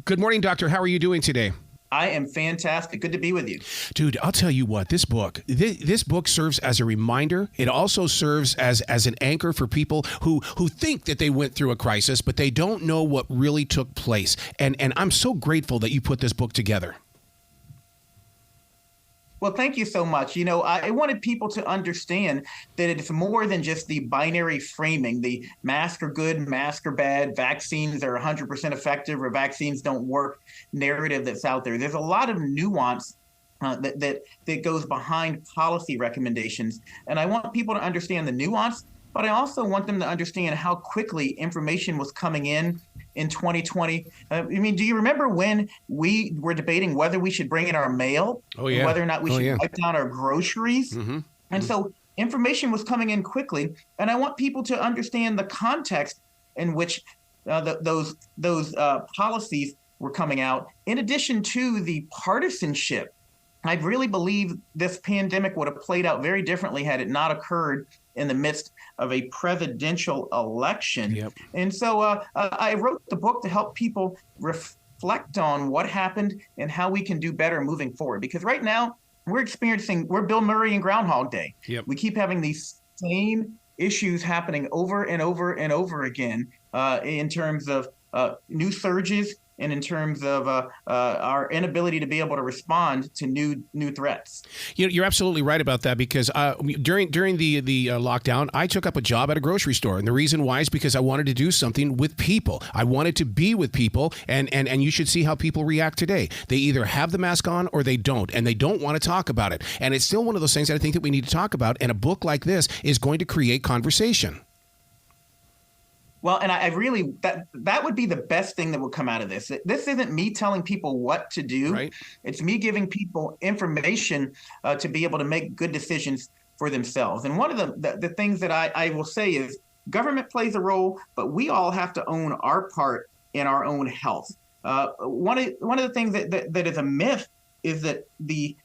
Good morning, Doctor. How are you doing today? I am fantastic. Good to be with you. Dude, I'll tell you what, this book serves as a reminder. It also serves as an anchor for people who think that they went through a crisis, but they don't know what really took place. And I'm so grateful that you put this book together. Well, thank you so much. I wanted people to understand that it's more than just the binary framing, the masks are good, masks are bad, vaccines are 100% effective, or vaccines don't work narrative that's out there. There's a lot of nuance that goes behind policy recommendations. And I want people to understand the nuance, but I also want them to understand how quickly information was coming in 2020. Do you remember when we were debating whether we should bring in our mail, whether or not we should write down our groceries? Mm-hmm. And so information was coming in quickly. And I want people to understand the context in which those policies were coming out, in addition to the partisanship. I really believe this pandemic would have played out very differently had it not occurred in the midst of a presidential election. Yep. And so I wrote the book to help people reflect on what happened and how we can do better moving forward. Because right now we're Bill Murray and Groundhog Day. Yep. We keep having these same issues happening over and over and over again in terms of new surges, and in terms of our inability to be able to respond to new threats. You're absolutely right about that, because during the lockdown, I took up a job at a grocery store. And the reason why is because I wanted to do something with people. I wanted to be with people, and you should see how people react today. They either have the mask on or they don't, and they don't want to talk about it. And it's still one of those things that I think that we need to talk about, and a book like this is going to create conversation. Well, and I really, that would be the best thing that will come out of this. This isn't me telling people what to do. Right. It's me giving people information to be able to make good decisions for themselves. And one of the things that I will say is government plays a role, but we all have to own our part in our own health. One of the things that is a myth is that the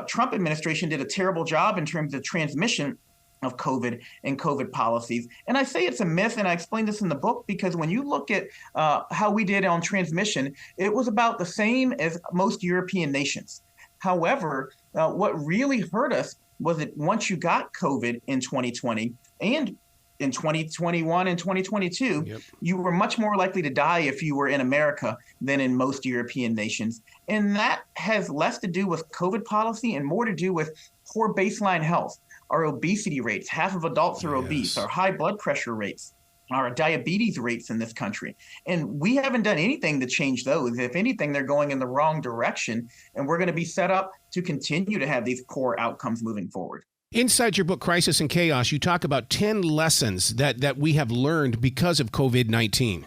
Trump administration did a terrible job in terms of transmission of COVID and COVID policies. And I say it's a myth, and I explain this in the book, because when you look at how we did on transmission, it was about the same as most European nations. However, what really hurt us was that once you got COVID in 2020 and in 2021 and 2022, yep, you were much more likely to die if you were in America than in most European nations. And that has less to do with COVID policy and more to do with poor baseline health. Our obesity rates, half of adults are obese, our high blood pressure rates, our diabetes rates in this country. And we haven't done anything to change those. If anything, they're going in the wrong direction. And we're going to be set up to continue to have these poor outcomes moving forward. Inside your book, Crisis and Chaos, you talk about 10 lessons that we have learned because of COVID-19.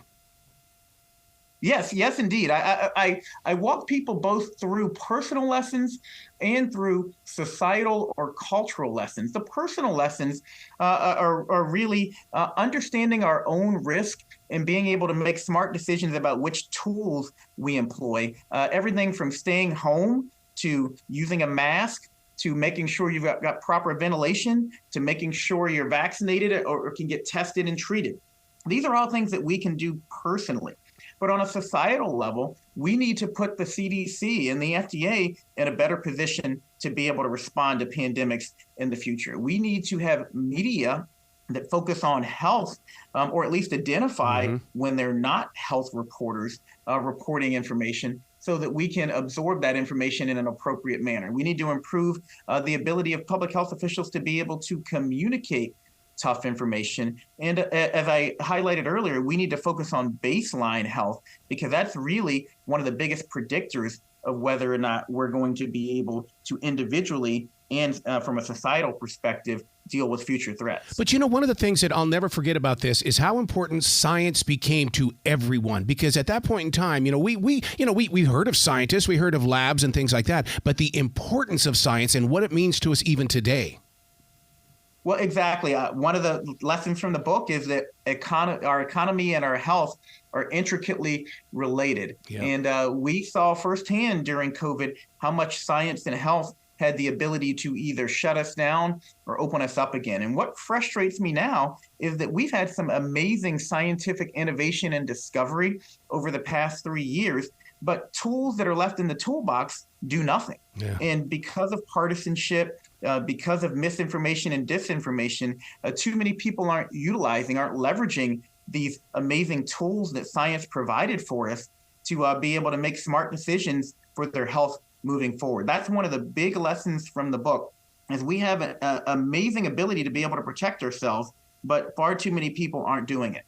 Yes, indeed. I walk people both through personal lessons and through societal or cultural lessons. The personal lessons are really understanding our own risk and being able to make smart decisions about which tools we employ. Everything from staying home to using a mask to making sure you've got proper ventilation to making sure you're vaccinated or can get tested and treated. These are all things that we can do personally. But on a societal level, we need to put the CDC and the FDA in a better position to be able to respond to pandemics in the future. We need to have media that focus on health, or at least identify when they're not health reporters reporting information, so that we can absorb that information in an appropriate manner. We need to improve the ability of public health officials to be able to communicate tough information. And as I highlighted earlier, we need to focus on baseline health, because that's really one of the biggest predictors of whether or not we're going to be able to individually and from a societal perspective deal with future threats. But one of the things that I'll never forget about this is how important science became to everyone, because at that point in time, we heard of scientists, we heard of labs and things like that, but the importance of science and what it means to us even today. Well, exactly. One of the lessons from the book is that our economy and our health are intricately related. Yep. And we saw firsthand during COVID how much science and health had the ability to either shut us down or open us up again. And what frustrates me now is that we've had some amazing scientific innovation and discovery over the past 3 years, but tools that are left in the toolbox do nothing. Yeah. And because of partisanship, because of misinformation and disinformation, too many people aren't leveraging these amazing tools that science provided for us to be able to make smart decisions for their health moving forward. That's one of the big lessons from the book, is we have an amazing ability to be able to protect ourselves, but far too many people aren't doing it.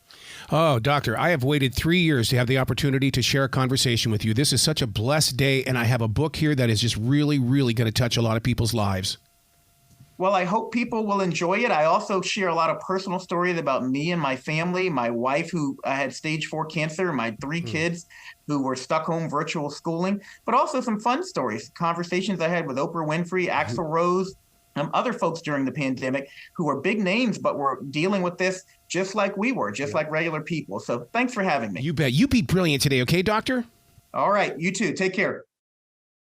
Oh, doctor, I have waited 3 years to have the opportunity to share a conversation with you. This is such a blessed day, and I have a book here that is just really, really going to touch a lot of people's lives. Well, I hope people will enjoy it. I also share a lot of personal stories about me and my family, my wife who had stage 4 cancer, my 3 kids who were stuck home virtual schooling, but also some fun stories, conversations I had with Oprah Winfrey, Axl Rose, other folks during the pandemic who were big names, but were dealing with this just like we were, just like regular people. So thanks for having me. You bet. You be brilliant today, okay, doctor? All right. You too. Take care.